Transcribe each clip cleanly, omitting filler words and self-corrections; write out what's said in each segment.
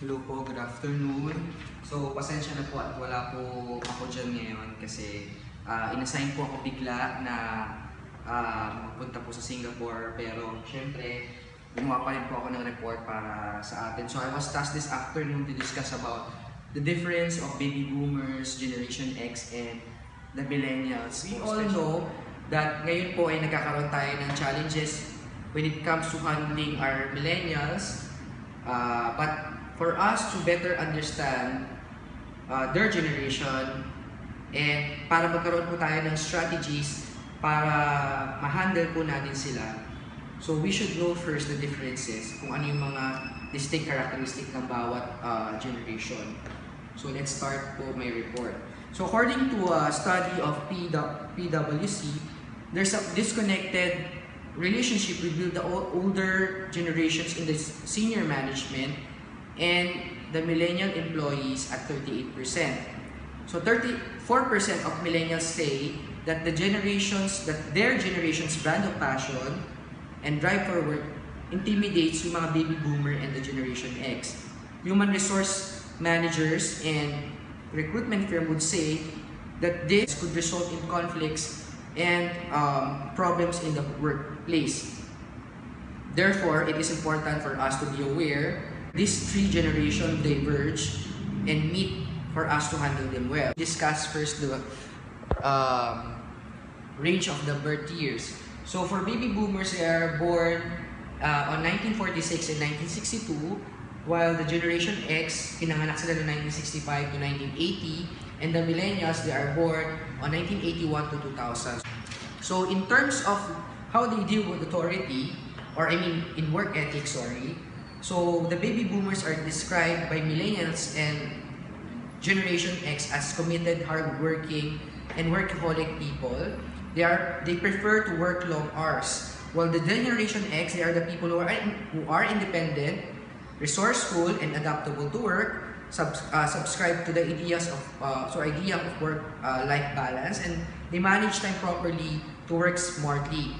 Hello po, good afternoon. So, pasensya na po at wala po ako dyan ngayon kasi inassign po ako bigla na magpunta po sa Singapore. Pero, syempre, gumawa pa rin po ako ng report para sa atin. So, I was tasked this afternoon to discuss about the difference of baby boomers, Generation X, and the Millennials. We all know that ngayon po ay nagkakaroon tayo ng challenges when it comes to handling our Millennials. But for us to better understand their generation and para magkaroon po tayo ng strategies para ma-handle po natin sila. So we should know first the differences, kung ano yung mga distinct characteristic ng bawat generation. So let's start po my report. So according to a study of PwC, there's a disconnected relationship between the older generations in the senior management and the millennial employees at 38%. So 34% of millennials say that their generation's brand of passion and drive for work intimidates yung mga baby boomer and the Generation X. Human resource managers and recruitment firm would say that this could result in conflicts and problems in the workplace. Therefore, it is important for us to be aware these three generations diverge and meet for us to handle them well. Discuss first the range of the birth years. So for baby boomers, they are born on 1946 and 1962, while the Generation X, pinanganak sila noong 1965 to 1980, and the Millennials, they are born on 1981 to 2000. So in terms of how they deal with authority, or I mean in work ethics, so the baby boomers are described by millennials and Generation X as committed, hardworking, and workaholic people. They prefer to work long hours. While the Generation X, they are the people who are independent, resourceful, and adaptable to work, subscribe to the ideas of work-life balance, and they manage time properly to work smartly.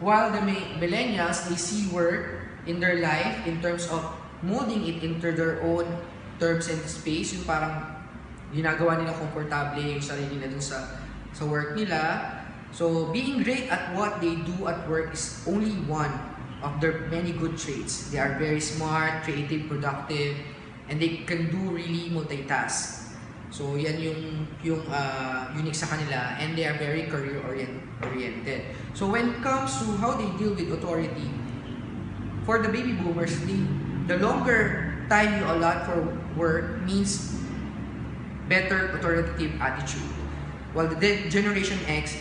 While the millennials, they see work in their life in terms of molding it into their own terms and space, yung parang ginagawa nila komportable yung sarili nila dun sa work nila. So being great at what they do at work is only one of their many good traits. They are very smart, creative, productive, and they can do really multitask. So yan yung unique sa kanila, and they are very career oriented. So when it comes to how they deal with authority, for the baby boomers, the longer time you allot for work means better authoritative attitude. While the Generation X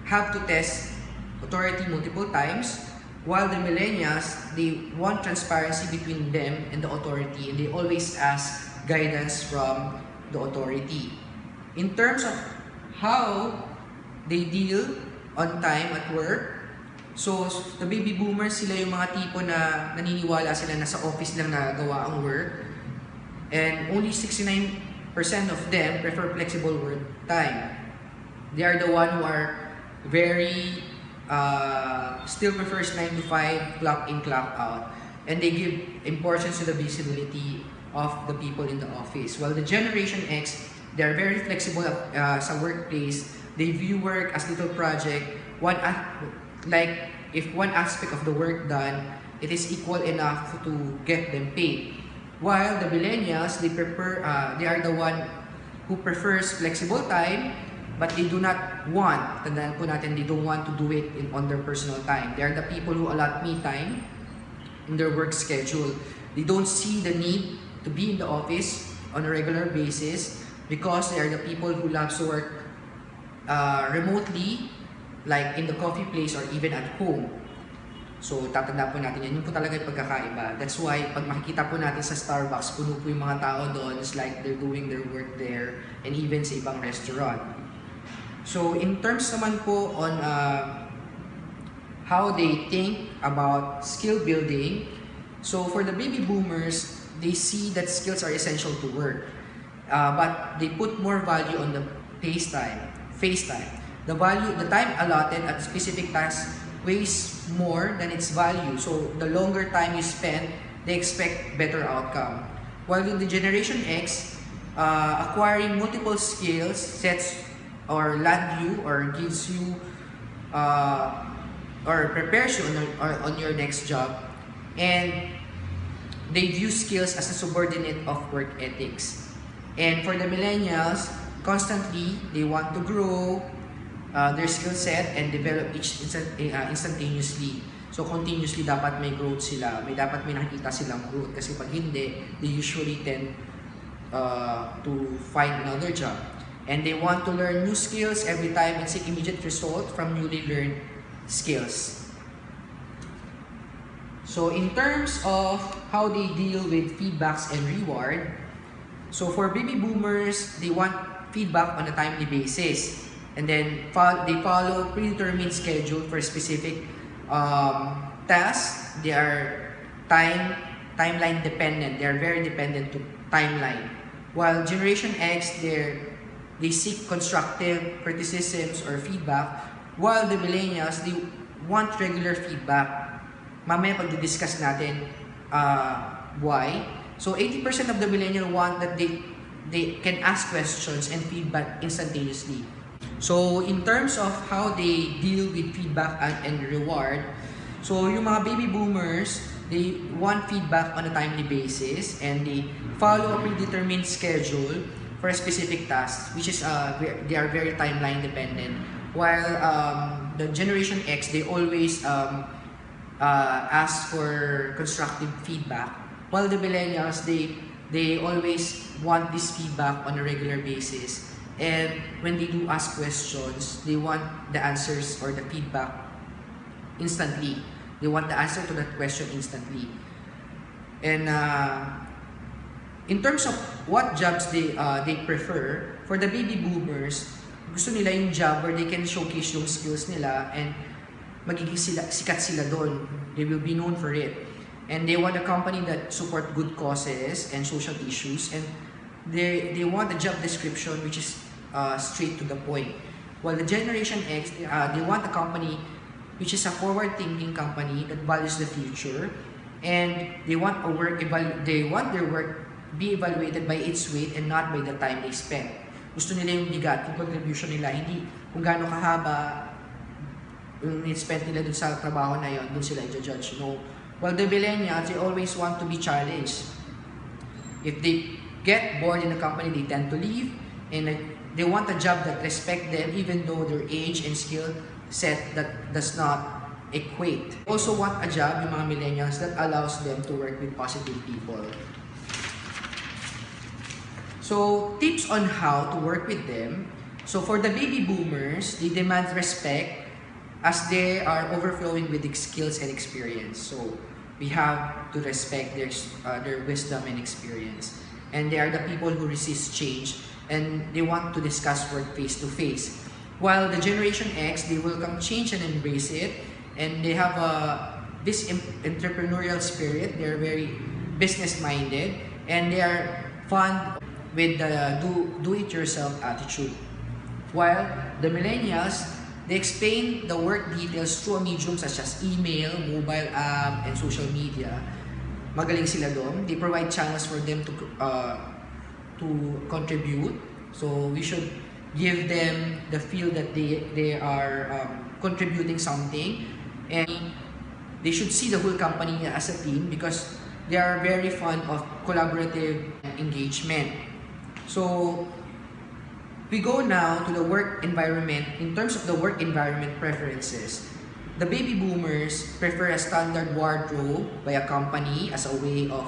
have to test authority multiple times, while the millennials, they want transparency between them and the authority, and they always ask guidance from the authority. In terms of how they deal on time at work, so the baby boomers, sila yung mga tipo na naniniwala sila na sa office lang nagawa ang work, and only 69% of them prefer flexible work time. They are the one who are very still prefers 9 to 5, clock in, clock out, and they give importance to the visibility of the people in the office. While the Generation X, they are very flexible sa workplace. They view work as little project. Like if one aspect of the work done, it is equal enough to get them paid. While the millennials, they are the one who prefers flexible time, but they do not want, tandaan po natin, they don't want to do it on their personal time. They are the people who allot me time in their work schedule. They don't see the need to be in the office on a regular basis because they are the people who love to work remotely, like in the coffee place or even at home. So tatanda po natin yan, yun po talaga yung pagkakaiba. That's why pag makikita po natin sa Starbucks, puno po yung mga tao doon. It's like they're doing their work there, and even sa ibang restaurant. So in terms naman po on how they think about skill building, so for the baby boomers, they see that skills are essential to work, but they put more value on the face time. The time allotted at specific tasks weighs more than its value. So the longer time you spend, they expect better outcome. While in the Generation X, acquiring multiple skills sets or land you or gives you or prepares you on your next job, and they view skills as a subordinate of work ethics. And for the millennials, constantly they want to grow their skill set and develop each instantaneously. So continuously dapat may growth sila, dapat may nakikita silang growth, kasi pag hindi, they usually tend to find another job. And they want to learn new skills every time and seek immediate result from newly learned skills. So in terms of how they deal with feedbacks and reward, so for baby boomers, they want feedback on a timely basis. And then they follow predetermined schedule for specific tasks. They are timeline dependent. They are very dependent to timeline. While Generation X, they seek constructive criticisms or feedback. While the millennials, they want regular feedback. Mamaya pag-discuss natin why. So 80% of the millennials want that they can ask questions and feedback instantaneously. So in terms of how they deal with feedback and reward, so yung mga baby boomers, they want feedback on a timely basis and they follow a predetermined schedule for a specific task, which is they are very timeline dependent. While the Generation X, they always ask for constructive feedback, while the millennials, they always want this feedback on a regular basis, and when they do ask questions, they want the answers or the feedback instantly. They want the answer to that question instantly. And in terms of what jobs they prefer, for the baby boomers, gusto nila yung job where they can showcase yung skills nila and magiging sikat sila doon. They will be known for it. And they want a company that support good causes and social issues. And they want a job description which is straight to the point. While the Generation X, they want a company which is a forward-thinking company that values the future. And they want their work be evaluated by its weight and not by the time they spend. Gusto nila yung bigat, yung contribution nila, hindi kung gaano kahaba yung spend nila dun sa trabaho na yun, dun sila i-judge. No. While the millennials, they always want to be challenged. If they get bored in a company, they tend to leave, and they want a job that respect them even though their age and skill set that does not equate. They also want a job, yung mga millennials, that allows them to work with positive people. So, tips on how to work with them. So, for the baby boomers, they demand respect as they are overflowing with skills and experience. So, we have to respect their wisdom and experience. And they are the people who resist change and they want to discuss work face to face. While the Generation X, they welcome change and embrace it, and they have this entrepreneurial spirit. They are very business-minded, and they are fond with the do-it-yourself attitude. While the millennials, they explain the work details through a medium such as email, mobile app, and social media. Magaling sila doon. They provide channels for them to contribute. So we should give them the feel that they are contributing something, and they should see the whole company as a team because they are very fond of collaborative engagement. So we go now to the work environment. In terms of the work environment preferences, the baby boomers prefer a standard wardrobe by a company as a way of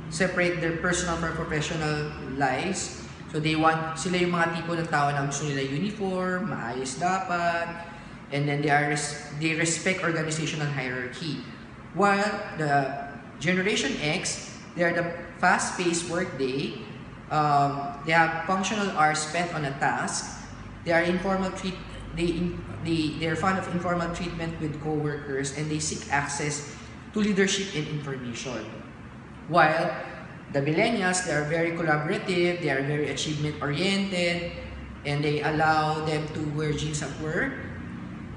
separate their personal from professional lives. So sila yung mga tipo ng tao na gusto nila uniform, maayos dapat, and then they respect organizational hierarchy. While the Generation X, they are the fast-paced workday. They have functional hours spent on a task. They are they're fond of informal treatment with co-workers, and they seek access to leadership and information. While the millennials, they are very collaborative, they are very achievement-oriented, and they allow them to wear jeans at work.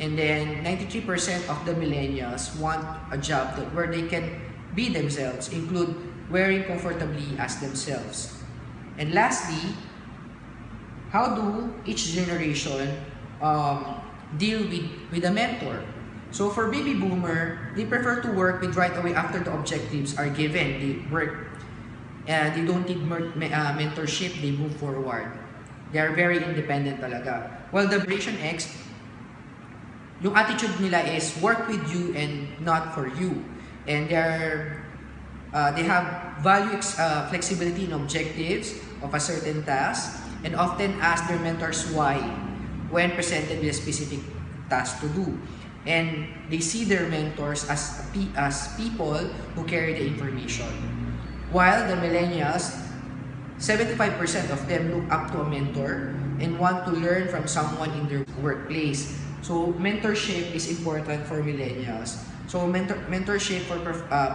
And then 93% of the millennials want a job where they can be themselves, include wearing comfortably as themselves. And lastly, how do each generation deal with a mentor? So for baby boomer, they prefer to work with right away after the objectives are given. They work, they don't need mentorship, they move forward. They are very independent talaga. While the Generation X, yung attitude nila is work with you and not for you. And they have flexibility in objectives of a certain task and often ask their mentors why when presented with a specific task to do. And they see their mentors as people who carry the information. While the millennials, 75% of them look up to a mentor and want to learn from someone in their workplace. So mentorship is important for millennials. So mentorship for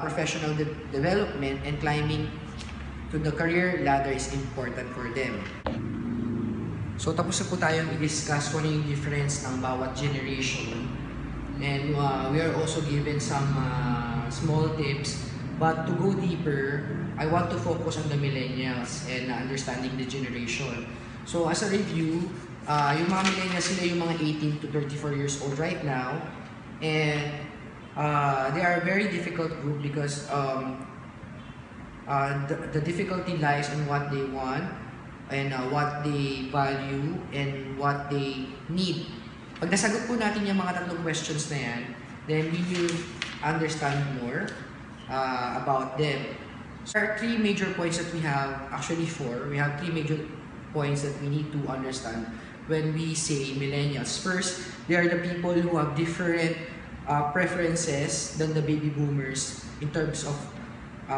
professional development and climbing to the career ladder is important for them. So tapos na po tayong i-discuss kung ano yung difference ng bawat generation. And we are also given some small tips. But to go deeper, I want to focus on the millennials and understanding the generation. So as a review, yung mga millennials, sila yung mga 18 to 34 years old right now. And they are a very difficult group because the difficulty lies on what they want and what they value and what they need. Pag nasagot po natin yung mga tatlong questions na yan, then we will understand more about them. So there are three major points that we have, actually four. We have three major points that we need to understand when we say millennials. First, they are the people who have different preferences than the baby boomers in terms of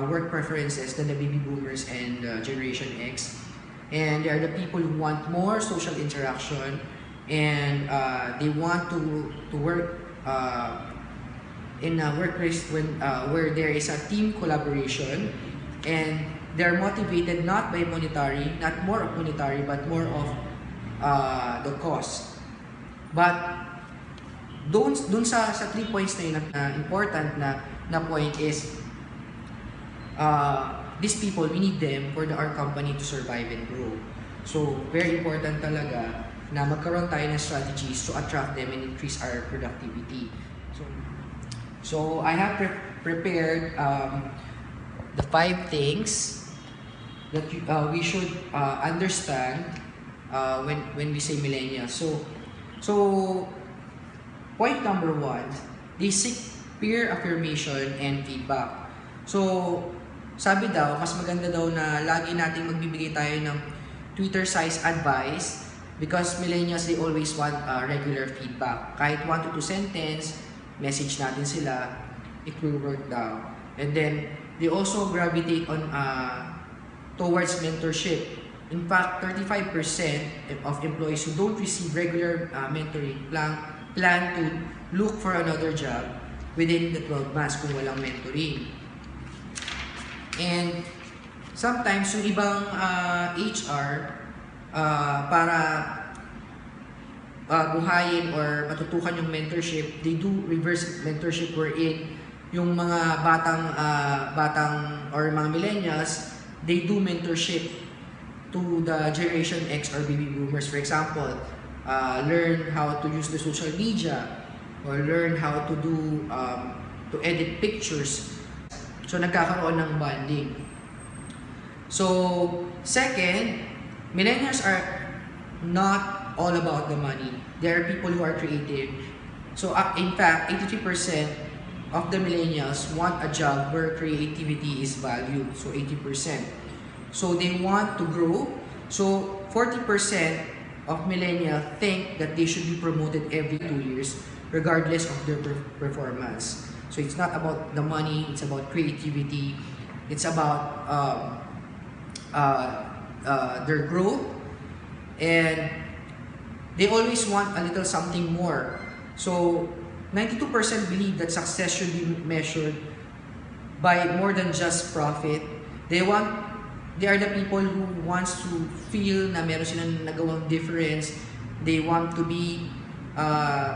work preferences than the baby boomers and Generation X. And they are the people who want more social interaction and they want to work in a workplace where there is a team collaboration, and they're motivated not by monetary, not more of monetary, but more of the cost. But dun sa 3 points na yun, important na point is these people, we need them for our company to survive and grow. So very important talaga na magkaroon tayo ng strategies to attract them and increase our productivity. So I have prepared the 5 things that we should understand when we say millennials. So point number 1, they seek peer affirmation and feedback. So sabi daw, mas maganda daw na lagi nating magbibigay tayo ng Twitter-size advice because millennials, they always want regular feedback. Kahit 1 to 2 sentence, message natin sila, it will work daw. And then, they also gravitate on towards mentorship. In fact, 35% of employees who don't receive regular mentoring plan to look for another job within the 12 months kung walang mentoring. And sometimes, yung ibang HR, para buhayin or matutukan yung mentorship, they do reverse mentorship wherein yung mga batang or mga millennials, they do mentorship to the Generation X or baby boomers. For example, learn how to use the social media or learn how to do to edit pictures. So nagkakaroon ng bonding. So second, millennials are not all about the money. There are people who are creative. So in fact, 83% of the millennials want a job where creativity is valued. So 80%. So they want to grow. So 40% of millennials think that they should be promoted every 2 years regardless of their performance. So it's not about the money, it's about creativity, it's about their growth, and they always want a little something more. So 92% believe that success should be measured by more than just profit. They are the people who wants to feel na meron silang nagawang difference. They want to be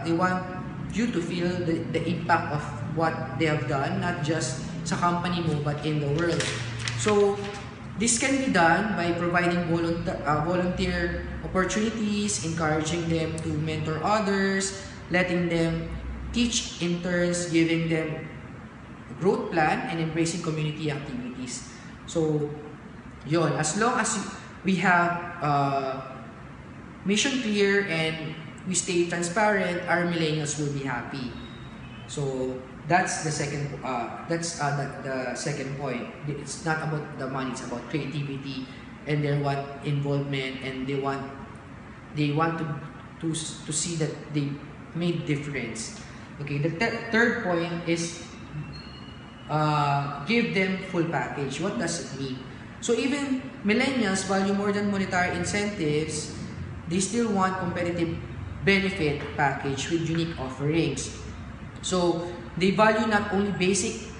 they want you to feel the impact of what they have done, not just sa company mo but in the world. So this can be done by providing volunteer opportunities, encouraging them to mentor others, letting them teach interns, giving them a growth plan, and embracing community activities. So yon, as long as we have mission clear and we stay transparent, our millennials will be happy. So that's the second the second point. It's not about the money, it's about creativity, and they want involvement, and they want to see that they made difference. Okay, the third point is give them full package. What does it mean? So even millennials value more than monetary incentives. They still want competitive benefit package with unique offerings. So they value not only basic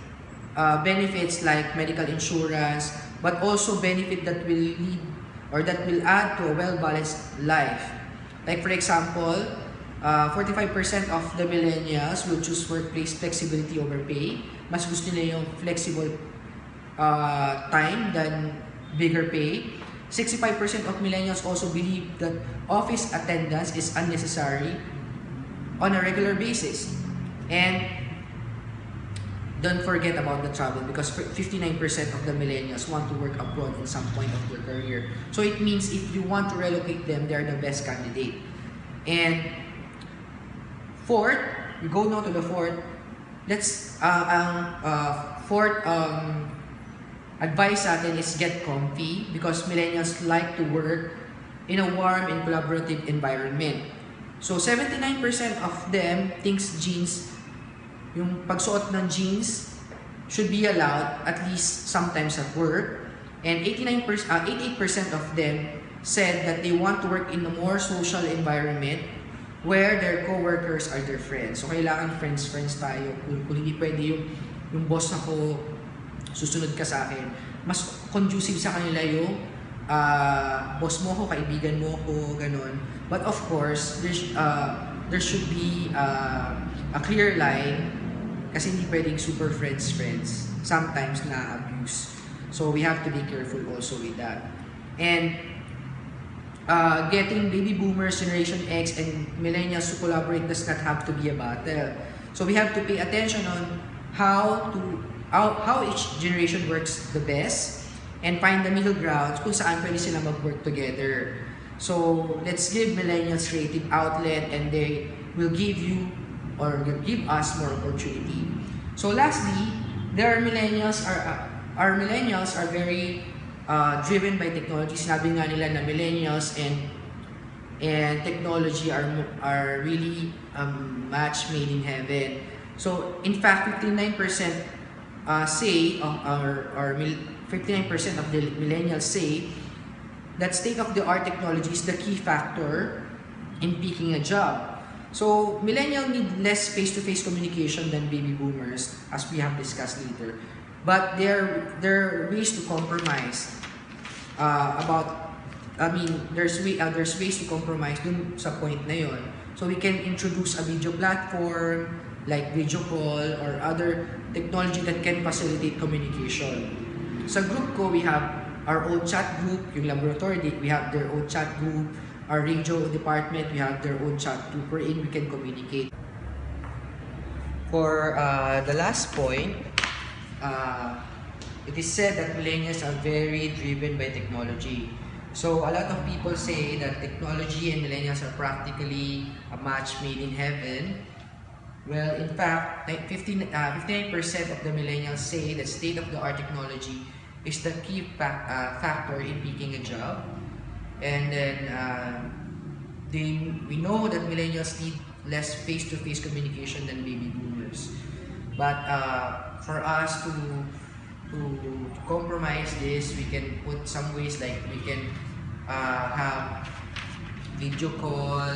benefits like medical insurance, but also benefit that will lead or that will add to a well-balanced life. Like for example, 45% of the millennials will choose workplace flexibility over pay. Mas gusto nila yung flexible time than bigger pay. 65% of millennials also believe that office attendance is unnecessary on a regular basis. And don't forget about the travel, because 59% of the millennials want to work abroad at some point of their career. So it means if you want to relocate them, they're the best candidate. And fourth, we go now to the fourth. Let's fourth advice natin is get comfy, because millennials like to work in a warm and collaborative environment. So 79% of them thinks yung pagsuot ng jeans should be allowed at least sometimes at work, and 88% of them said that they want to work in a more social environment where their co-workers are their friends. So kailangan friends tayo. Kung hindi pwede yung boss ako susunod ka sa akin, mas conducive sa kanila yung boss mo ko, kaibigan mo ko, ganun. But of course, there should be a clear line, kasi hindi pwedeng super friends. Sometimes na-abuse. So we have to be careful also with that. And getting baby boomers, Generation X, and millennials to collaborate does not have to be a battle. So we have to pay attention on how each generation works the best, and find the middle ground kung saan pwede sila mag-work together. So let's give millennials creative outlet, and they will give you or give us more opportunity. So lastly, our millennials are very driven by technology. Sinabi nga nila na millennials and technology are really match made in heaven. So in fact, 59% say, or 59% of the millennials say that state-of-the-art technology is the key factor in picking a job. So millennials need less face-to-face communication than baby boomers, as we have discussed later. But there are ways to compromise. There's ways to compromise dun sa point na yon. So we can introduce a video platform like video call or other technology that can facilitate communication. Sa group ko, we have our own chat group. Yung laboratory, we have their own chat group. Our radio department, we have their own chat group wherein we can communicate. For the last point, it is said that millennials are very driven by technology. So a lot of people say that technology and millennials are practically a match made in heaven. Well, in fact, 59% of the millennials say that state-of-the-art technology is the key factor in picking a job. And then we know that millennials need less face-to-face communication than baby boomers. But for us to compromise this, we can put some ways, like we can have video call,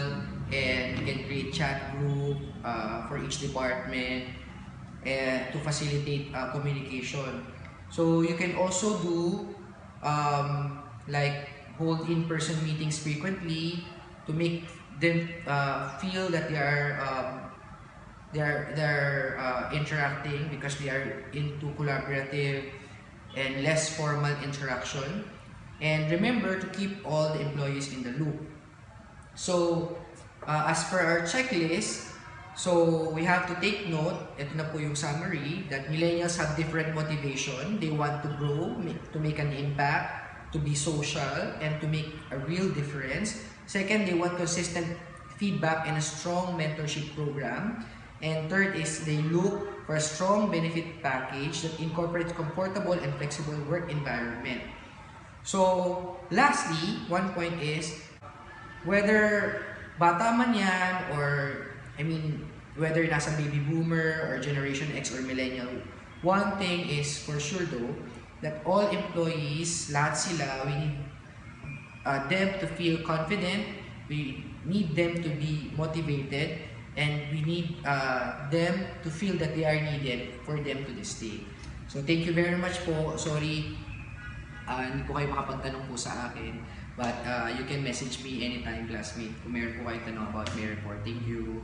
and we can create chat group for each department to facilitate communication. So you can also do like hold in-person meetings frequently to make them feel that they are interacting, because they are into collaborative and less formal interaction. And remember to keep all the employees in the loop. So, as per our checklist, so we have to take note, ito na po yung summary, that millennials have different motivation. They want to grow, to make an impact, to be social, and to make a real difference. Second, they want consistent feedback and a strong mentorship program. And third is they look for a strong benefit package that incorporates comfortable and flexible work environment. So, lastly, one point is, whether bata man yan or, whether nasa baby boomer or Generation X or millennial, one thing is for sure though, that all employees, lahat sila, we need them to feel confident, we need them to be motivated, and we need them to feel that they are needed for them to stay. So thank you very much po. Sorry, hindi po kayo makapagtanong po sa akin. But you can message me anytime, classmate, kung meron po kayo tanong about my report. Thank you.